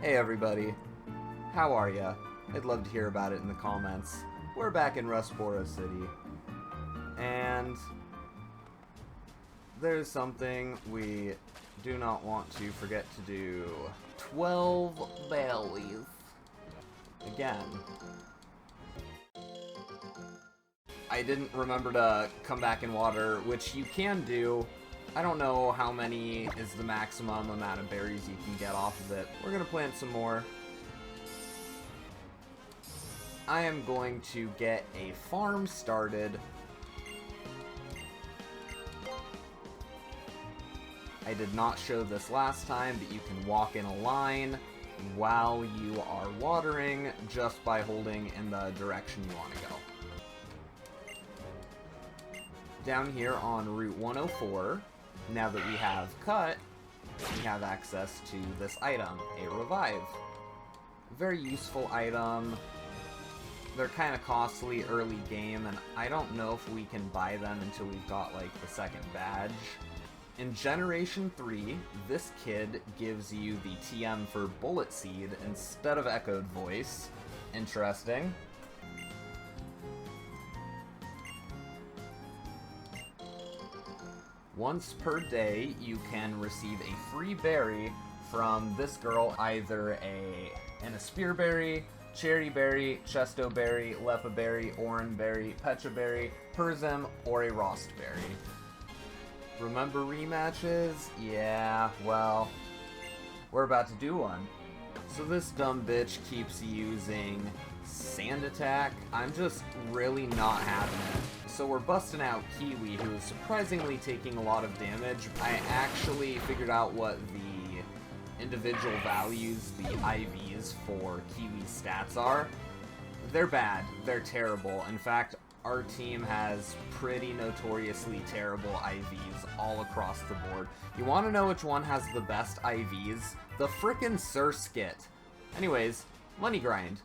Hey everybody, how are ya? I'd love to hear about it in the comments. We're back in Rustboro City, and there's something we do not want to forget to do. 12 bellies. Again. I didn't remember to come back in water, which you can do. I don't know how many is the maximum amount of berries you can get off of it. We're going to plant some more. I am going to get a farm started. I did not show this last time, but you can walk in a line while you are watering just by holding in the direction you want to go. Down here on Route 104, now that we have cut, we have access to this item, a revive. Very useful item. They're kind of costly early game, and I don't know if we can buy them until we've got like the second badge. In Generation 3, this kid gives you the TM for Bullet Seed instead of Echoed Voice. Interesting. Once per day, you can receive a free berry from this girl, either an Spearberry, Cherry Berry, Chesto Berry, Lepa Berry, Oran Berry, Pecha Berry, Persim, or a Rost Berry. Remember rematches? Yeah, well, we're about to do one. So this dumb bitch keeps using Sand Attack. I'm just really not having it. So we're busting out Kiwi, who is surprisingly taking a lot of damage. I actually figured out what the individual values, the IVs for Kiwi's stats are. They're bad. They're terrible. In fact, our team has pretty notoriously terrible IVs all across the board. You want to know which one has the best IVs? The frickin' Surskit. Anyways, money grind.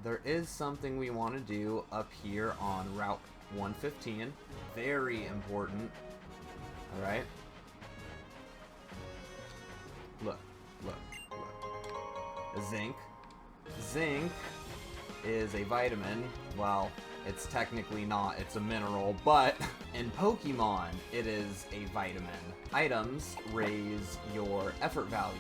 There is something we want to do up here on Route 115. Very important. Alright? Look. Zinc. Zinc is a vitamin. Well, it's technically not. It's a mineral. But in Pokemon, it is a vitamin. Items raise your effort value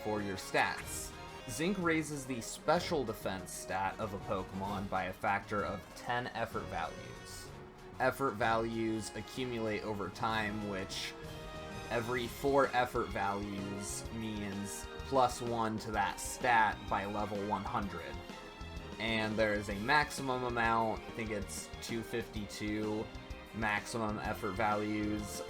for your stats. Zinc raises the special defense stat of a Pokemon by a factor of 10 effort values. Effort values accumulate over time, which every 4 effort values means +1 to that stat by level 100. And there is a maximum amount, I think it's 252 maximum effort values.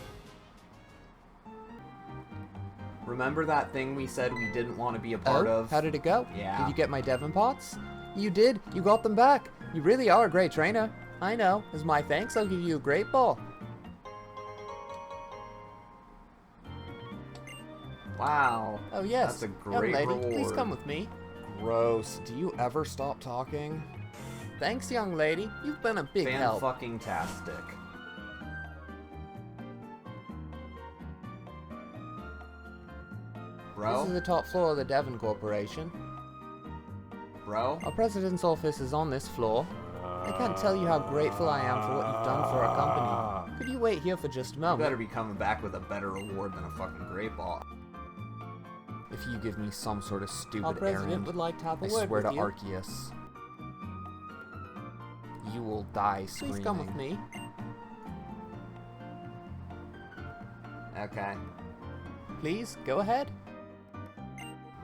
Remember that thing we said we didn't want to be a part of? How did it go? Yeah. Did you get my Devon pots? You did. You got them back. You really are a great trainer. I know. As my thanks, I'll give you a great ball. Wow. Oh, yes. That's a great young lady, reward. please come with me. Gross. Do you ever stop talking? Thanks, young lady. You've been a big help. Fan-fucking-tastic. Bro? This is the top floor of the Devon Corporation. Bro? Our president's office is on this floor. I can't tell you how grateful I am for what you've done for our company. Could you wait here for just a You moment? better be coming back with a better reward than a fucking great ball. If you give me some sort of stupid Our president errand, would like to have a I word swear with to you. Arceus, you will die screaming. Please come with me. Okay. Please, go ahead.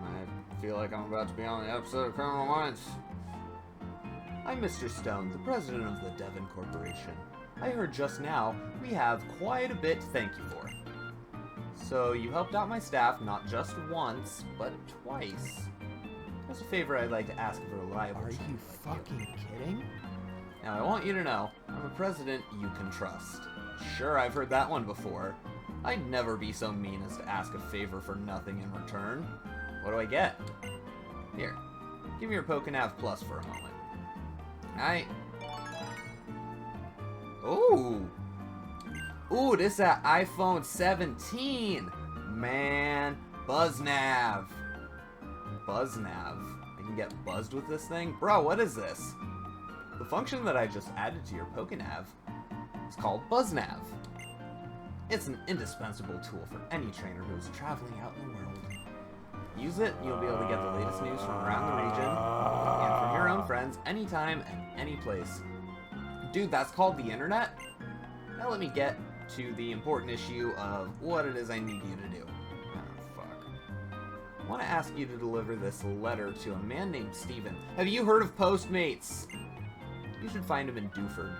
I feel like I'm about to be on the episode of Criminal Minds. I'm Mr. Stone, the president of the Devon Corporation. I heard just now we have quite a bit to thank you for. So you helped out my staff not just once, but twice. As a favor I'd like to ask of a reliable Are you trainer like fucking kidding? Now I want you to know, I'm a president you can trust. Sure, I've heard that one before. I'd never be so mean as to ask a favor for nothing in return. What do I get? Here, give me your Pokenav Plus for a moment. Ooh! Ooh, this is at iPhone 17. Man, BuzzNav. BuzzNav. I can get buzzed with this thing? Bro, what is this? The function that I just added to your PokeNav is called BuzzNav. It's an indispensable tool for any trainer who is traveling out in the world. Use it, you'll be able to get the latest news from around the region and from your own friends anytime and any place. Dude, that's called the internet? Now let me get to the important issue of what it is I need you to do. Oh, fuck. I want to ask you to deliver this letter to a man named Steven. Have you heard of Postmates? You should find him in Dewford.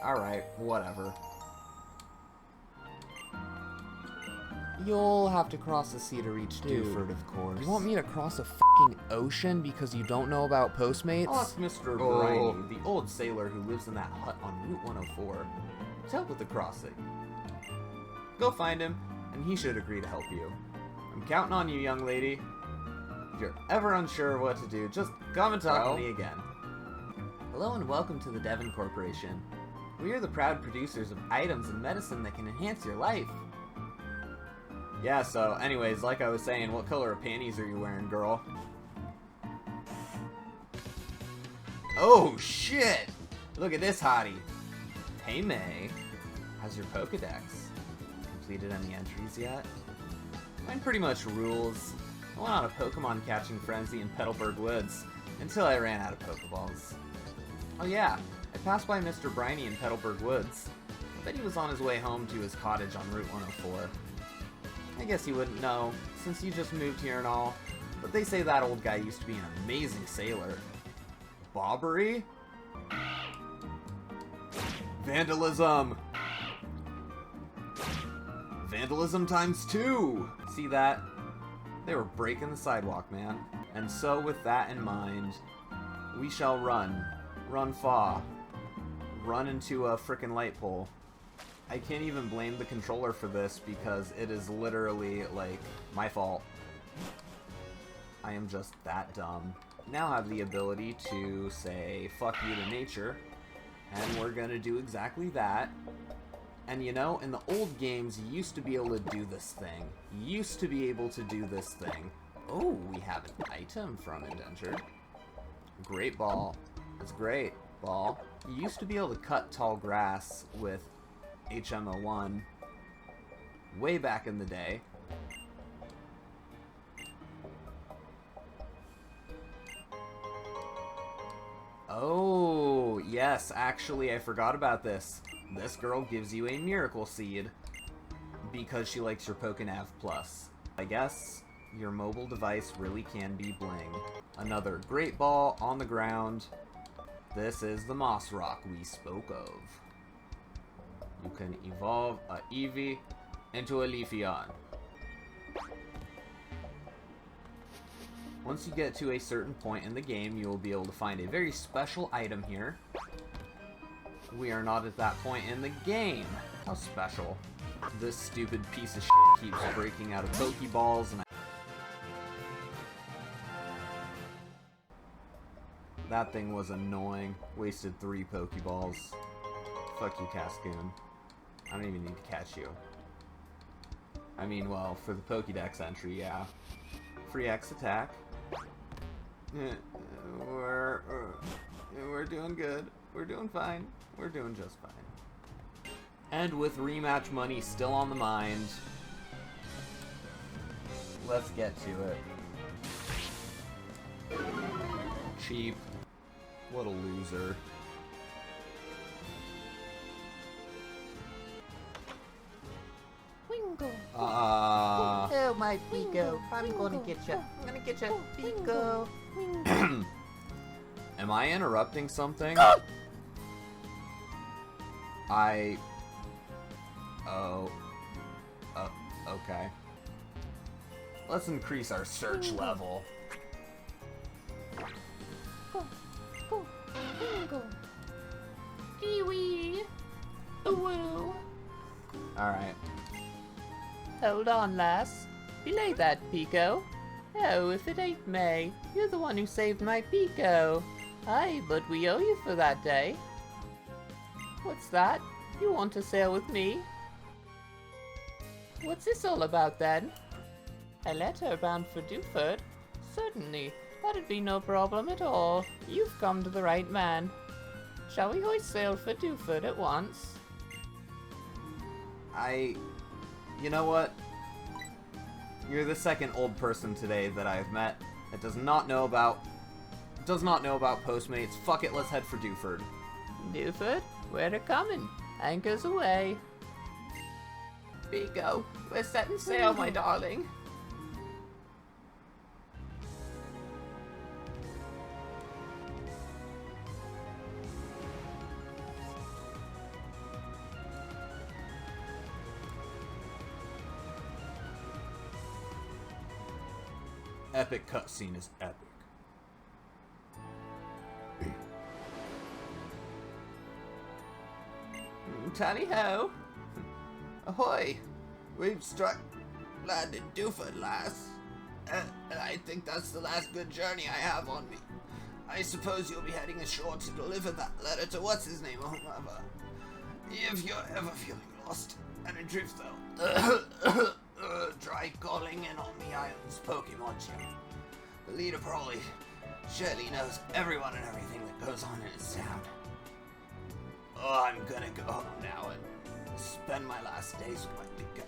Alright, whatever. You'll have to cross the sea to reach Dewford, of course. You want me to cross a fucking ocean because you don't know about Postmates? I'll ask Mr. Briney, the old sailor who lives in that hut on Route 104, to help with the crossing. Go find him, and he should agree to help you. I'm counting on you, young lady. If you're ever unsure of what to do, just come and talk to me again. Hello and welcome to the Devon Corporation. We are the proud producers of items and medicine that can enhance your life. Yeah, so anyways, like I was saying, what color of panties are you wearing, girl? Oh, shit! Look at this hottie. Hey, May. How's your Pokedex? Completed any entries yet? Mine pretty much rules. I went on a Pokemon catching frenzy in Petalburg Woods until I ran out of Pokeballs. Oh yeah, I passed by Mr. Briney in Petalburg Woods. I bet he was on his way home to his cottage on Route 104. I guess he wouldn't know, since he just moved here and all, but they say that old guy used to be an amazing sailor. Bobbery? Vandalism! Vandalism times 2! See that? They were breaking the sidewalk, man. And so with that in mind, we shall run. Run far. Run into a frickin' light pole. I can't even blame the controller for this because it is literally, like, my fault. I am just that dumb. Now I have the ability to say, fuck you to nature, and we're gonna do exactly that. And you know, in the old games, you used to be able to do this thing. You used to be able to do this thing. Oh, we have an item from Indentured. Great ball. That's great, ball. You used to be able to cut tall grass with HM01 way back in the day. Oh, yes, actually I forgot about this. This girl gives you a miracle seed because she likes your PokeNav Plus. I guess your mobile device really can be bling. Another great ball on the ground. This is the Moss Rock we spoke of. You can evolve a Eevee into a Leafeon. Once you get to a certain point in the game, you will be able to find a very special item here. We are not at that point in the game. How special. This stupid piece of shit keeps breaking out of Pokeballs and that thing was annoying. Wasted 3 Pokeballs. Fuck you, Cascoon. I don't even need to catch you. I mean, well, for the Pokédex entry, yeah. Free X attack. We're doing good. We're doing fine. We're doing just fine. And with rematch money still on the mind, let's get to it. Cheap. What a loser. Oh, my Pico. I'm gonna get you. I'm gonna get you, Pico. Am I interrupting something? Okay. Let's increase our search level. Kiwi. Woo. Alright. Hold on, lass. Belay that, Pico. Oh, if it ain't May. You're the one who saved my Pico. Aye, but we owe you for that day. What's that? You want to sail with me? What's this all about then? A letter bound for Dewford? Certainly, that'd be no problem at all. You've come to the right man. Shall we hoist sail for Dewford at once? You know what? You're the second old person today that I've met that does not know about Postmates. Fuck it, let's head for Dewford. Dewford, we're a-comin'. Anchors away. Pico, we're setting sail, my darling. Epic cutscene is epic. Tally-ho. Ahoy! We've struck land in Dewford, lass. And I think that's the last good journey I have on me. I suppose you'll be heading ashore to deliver that letter to what's-his-name or whomever. If you're ever feeling lost and adrift, though, try calling in on the island's Pokemon gym. The leader Brawly surely knows everyone and everything that goes on in his town. Oh, I'm gonna go home now and spend my last days with my Pico.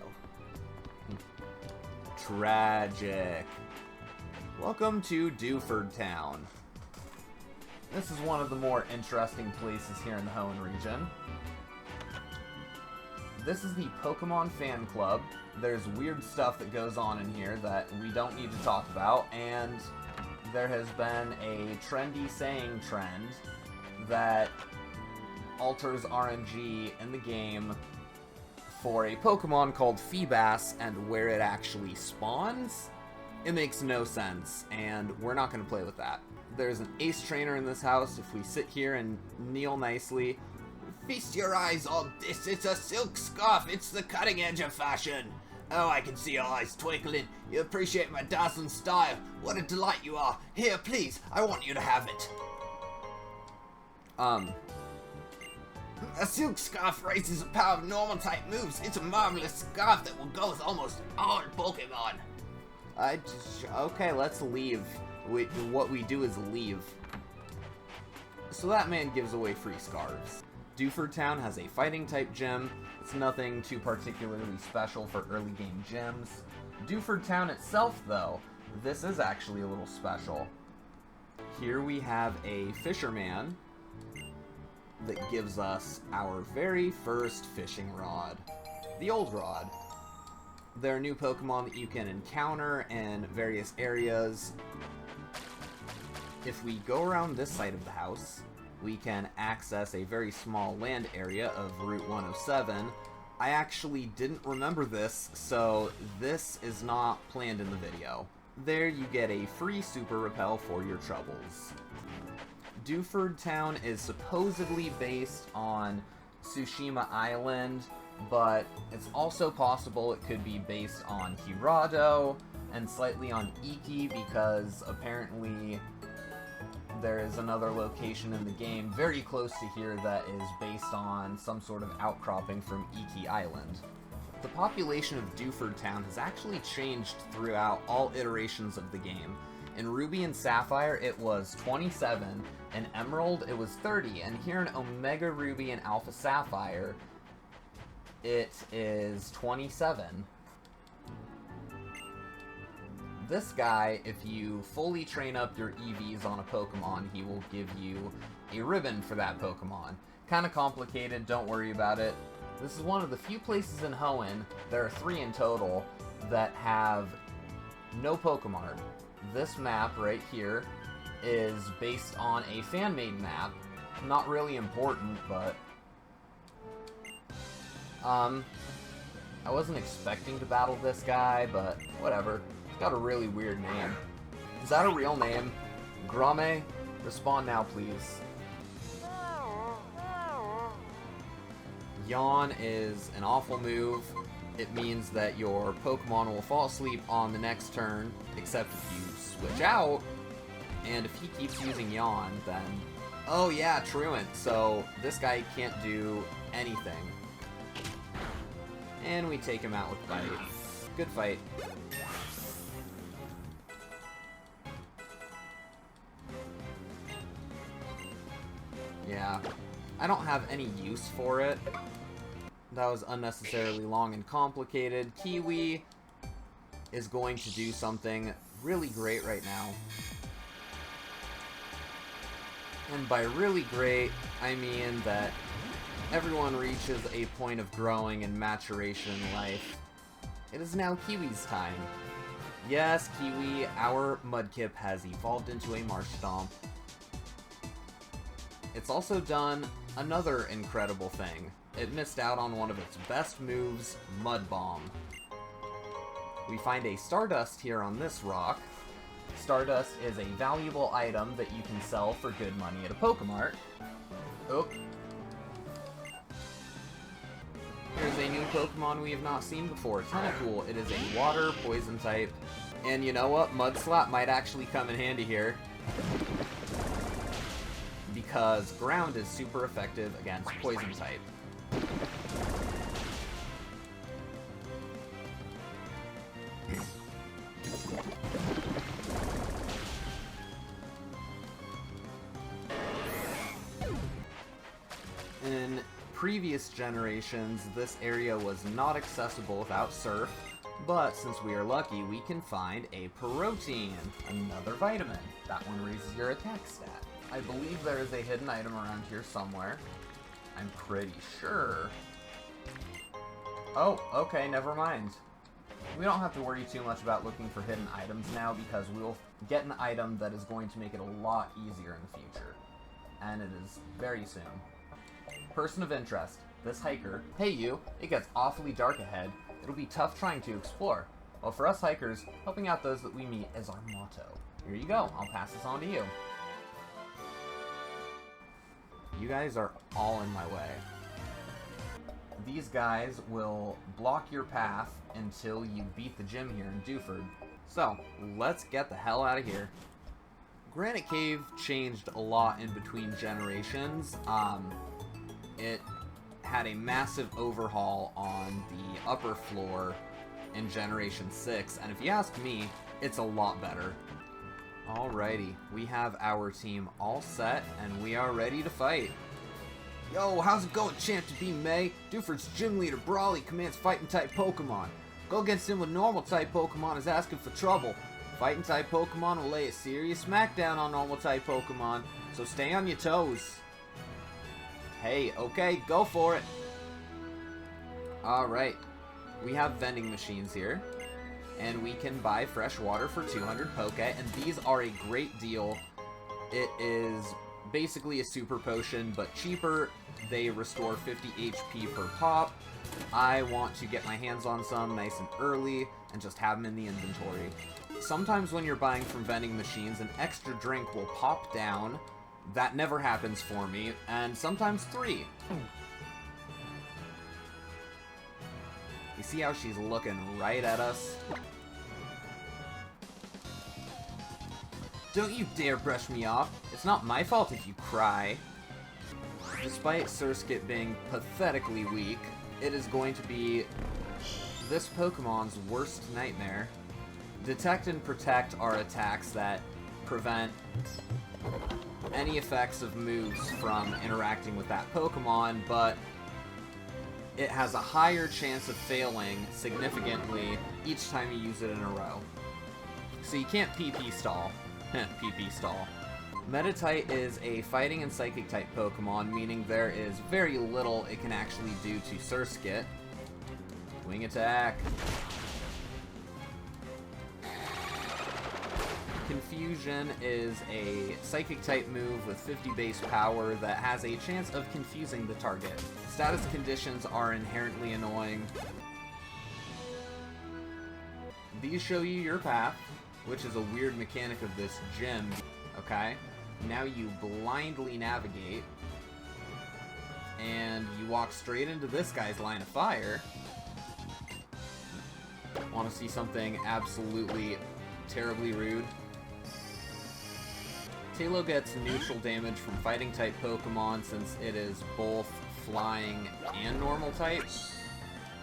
Tragic. Welcome to Dewford Town. This is one of the more interesting places here in the Hoenn region. This is the Pokemon fan club. There's weird stuff that goes on in here that we don't need to talk about, and there has been a trendy saying trend that alters RNG in the game for a Pokemon called Feebas and where it actually spawns. It makes no sense, and we're not going to play with that. There's an ace trainer in this house. If we sit here and kneel nicely, feast your eyes on this. It's a silk scarf. It's the cutting edge of fashion. Oh, I can see your eyes twinkling. You appreciate my dazzling style. What a delight you are. Here, please. I want you to have it. A silk scarf raises the power of normal type moves. It's a marvelous scarf that will go with almost all Pokemon. Okay, let's leave. What we do is leave. So that man gives away free scarves. Dewford Town has a fighting type gym. It's nothing too particularly special for early game gyms. Dewford Town itself, though, this is actually a little special. Here we have a fisherman that gives us our very first fishing rod, the old rod. There are new Pokemon that you can encounter in various areas. If we go around this side of the house, we can access a very small land area of Route 107. I actually didn't remember this, so this is not planned in the video. There you get a free Super Repel for your troubles. Dewford Town is supposedly based on Tsushima Island, but it's also possible it could be based on Hirado and slightly on Iki, because apparently there is another location in the game very close to here that is based on some sort of outcropping from Iki Island. The population of Dewford Town has actually changed throughout all iterations of the game. In Ruby and Sapphire, it was 27. In Emerald, it was 30. And here in Omega Ruby and Alpha Sapphire, it is 27. This guy, if you fully train up your EVs on a Pokemon, he will give you a ribbon for that Pokemon. Kind of complicated, don't worry about it. This is one of the few places in Hoenn, there are 3 in total, that have no Pokemon. This map right here is based on a fan-made map. Not really important, but I wasn't expecting to battle this guy, but whatever. He's got a really weird name. Is that a real name? Grame? Respond now, please. Yawn is an awful move. It means that your Pokemon will fall asleep on the next turn, except if you switch out, and if he keeps using Yawn, then... Oh yeah, truant, so this guy can't do anything. And we take him out with Bite. Good fight. Yeah, I don't have any use for it. That was unnecessarily long and complicated. Kiwi is going to do something really great right now. And by really great, I mean that everyone reaches a point of growing and maturation in life. It is now Kiwi's time. Yes, Kiwi, our Mudkip has evolved into a Marshtomp. It's also done another incredible thing. It missed out on one of its best moves, Mud Bomb. We find a Stardust here on this rock. Stardust is a valuable item that you can sell for good money at a Pokemart. Oh. Here's a new Pokemon we have not seen before, Tentacool. It is a water poison type. And you know what? Mud Slap might actually come in handy here. Because ground is super effective against poison type. In previous generations, this area was not accessible without Surf, but since we are lucky, we can find a Protein, another vitamin. That one raises your attack stat. I believe there is a hidden item around here somewhere. I'm pretty sure. Oh, okay, never mind. We don't have to worry too much about looking for hidden items now because we'll get an item that is going to make it a lot easier in the future. And it is very soon. Person of interest. This hiker. Hey you, it gets awfully dark ahead. It'll be tough trying to explore. Well, for us hikers, helping out those that we meet is our motto. Here you go, I'll pass this on to you. You guys are all in my way. These guys will block your path until you beat the gym here in Dewford. So, let's get the hell out of here. Granite Cave changed a lot in between generations. It had a massive overhaul on the upper floor in Generation 6, and if you ask me, it's a lot better. Alrighty, we have our team all set, and we are ready to fight. Yo, how's it going, champ to be May? Dewford's gym leader, Brawly, commands fighting-type Pokemon. Go against him with normal-type Pokemon is asking for trouble. Fighting-type Pokemon will lay a serious smackdown on normal-type Pokemon, so stay on your toes. Hey, okay, go for it. Alright, we have vending machines here. And we can buy fresh water for 200 Poke, and these are a great deal. It is basically a super potion, but cheaper. They restore 50 HP per pop. I want to get my hands on some nice and early, and just have them in the inventory. Sometimes when you're buying from vending machines, an extra drink will pop down. That never happens for me, and sometimes 3. You see how she's looking right at us? Don't you dare brush me off. It's not my fault if you cry. Despite Surskit being pathetically weak, it is going to be this Pokemon's worst nightmare. Detect and Protect are attacks that prevent any effects of moves from interacting with that Pokemon, but it has a higher chance of failing significantly each time you use it in a row. So you can't PP stall. PP stall. Meditite is a fighting and psychic type Pokemon, meaning there is very little it can actually do to Surskit. Wing attack. Confusion is a psychic type move with 50 base power that has a chance of confusing the target. Status conditions are inherently annoying. These show you your path, which is a weird mechanic of this gym. Okay, now you blindly navigate, and you walk straight into this guy's line of fire. Want to see something absolutely terribly rude? Tailow gets neutral damage from fighting type Pokemon since it is both flying and normal type.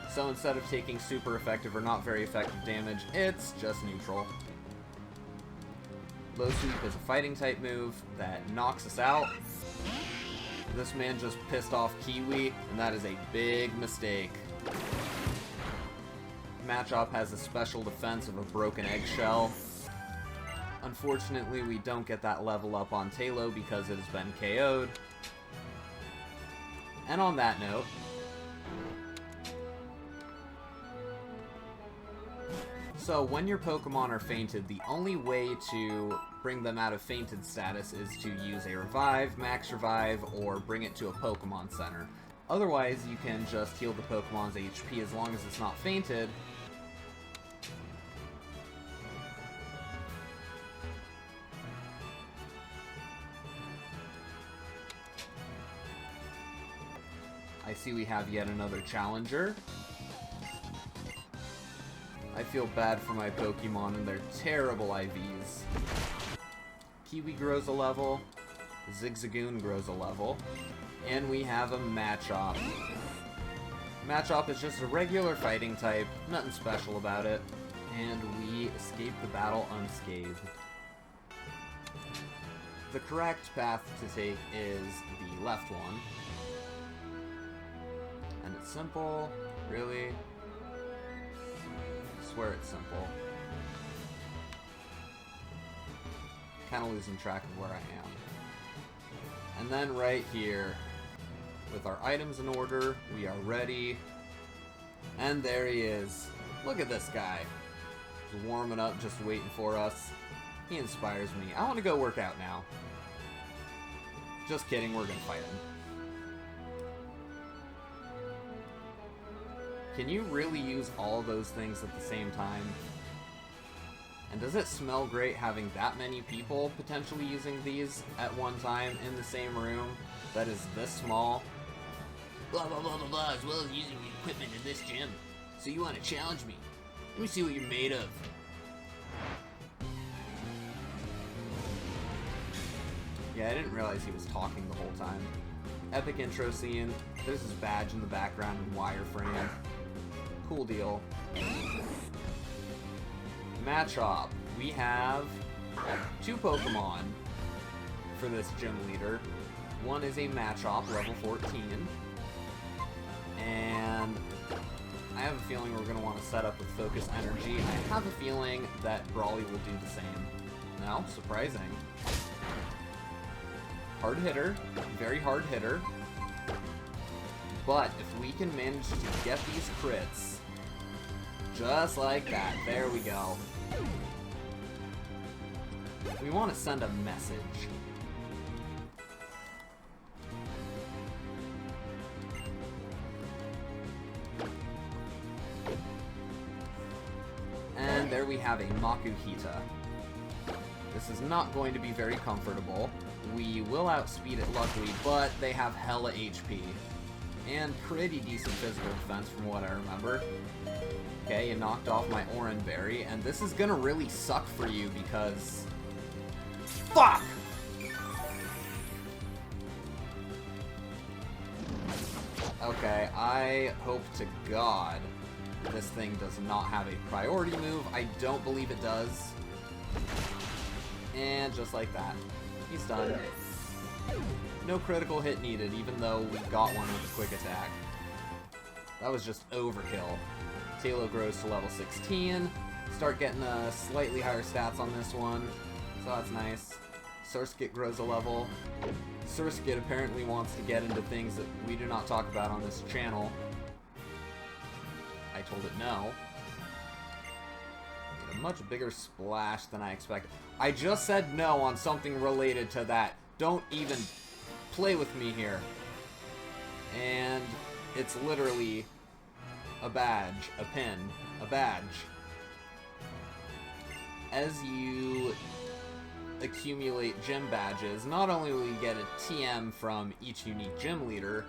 So instead of taking super effective or not very effective damage, it's just neutral. Low Sweep is a fighting type move that knocks us out. This man just pissed off Kiwi, and that is a big mistake. Machop has a special defense of a broken eggshell. Unfortunately, we don't get that level up on Tailow because it has been KO'd. And on that note, so when your Pokemon are fainted, the only way to bring them out of fainted status is to use a Revive, Max Revive, or bring it to a Pokemon Center. Otherwise, you can just heal the Pokemon's HP as long as it's not fainted. I see we have yet another challenger. I feel bad for my Pokemon and their terrible IVs. Kiwi grows a level. Zigzagoon grows a level. And we have a Machop. Machop is just a regular fighting type. Nothing special about it. And we escape the battle unscathed. The correct path to take is the left one. And it's simple, really. I swear it's simple. Kind of losing track of where I am. And then right here, with our items in order, we are ready. And there he is. Look at this guy. He's warming up, just waiting for us. He inspires me. I want to go work out now. Just kidding, we're gonna fight him. Can you really use all those things at the same time? And does it smell great having that many people potentially using these at one time in the same room that is this small? Blah, blah, blah, blah, blah, as well as using the equipment in this gym. So you want to challenge me? Let me see what you're made of. Yeah, I didn't realize he was talking the whole time. Epic intro scene. There's his badge in the background and wireframe. Cool deal. Machop. We have 2 Pokemon for this gym leader. One is a Machop, level 14. And I have a feeling we're going to want to set up with Focus Energy. I have a feeling that Brawly will do the same. No, surprising. Hard hitter. Very hard hitter. But if we can manage to get these crits, just like that, there we go. We want to send a message. And there we have a Makuhita. This is not going to be very comfortable. We will outspeed it luckily, but they have hella HP. And pretty decent physical defense from what I remember. Okay, you knocked off my Oran Berry, and this is gonna really suck for you because... Fuck! Okay, I hope to God this thing does not have a priority move. I don't believe it does. And just like that, he's done. No critical hit needed, even though we got one with a quick attack. That was just overkill. Tailow grows to level 16. Start getting slightly higher stats on this one, so that's nice. Surskit grows a level. Surskit apparently wants to get into things that we do not talk about on this channel. I told it no. A much bigger splash than I expected. I just said no on something related to that. Don't even play with me here. And it's literally a badge, a pin, a badge. As you accumulate gym badges, not only will you get a TM from each unique gym leader,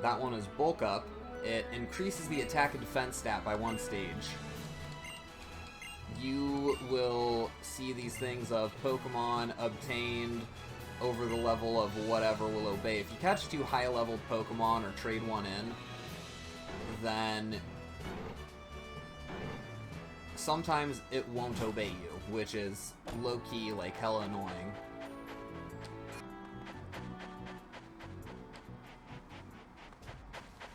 that one is bulk up, it increases the attack and defense stat by 1 stage. You will see these things of Pokemon obtained over the level of whatever will obey. If you catch 2 high-leveled Pokemon or trade one in, then sometimes it won't obey you, which is low-key, like, hella annoying.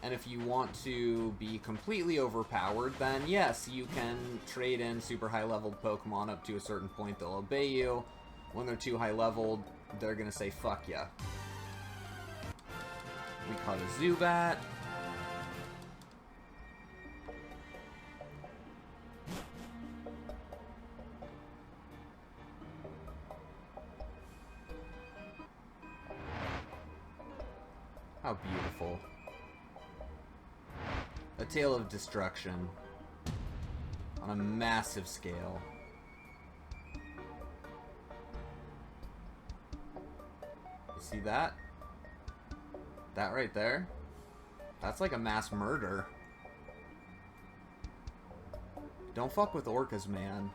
And if you want to be completely overpowered, then yes, you can trade in super high-leveled Pokemon up to a certain point. They'll obey you. When they're too high-leveled, they're gonna say, fuck ya. We caught a Zubat. How beautiful. A tale of destruction on a massive scale. You see that? That right there? That's like a mass murder. Don't fuck with orcas, man.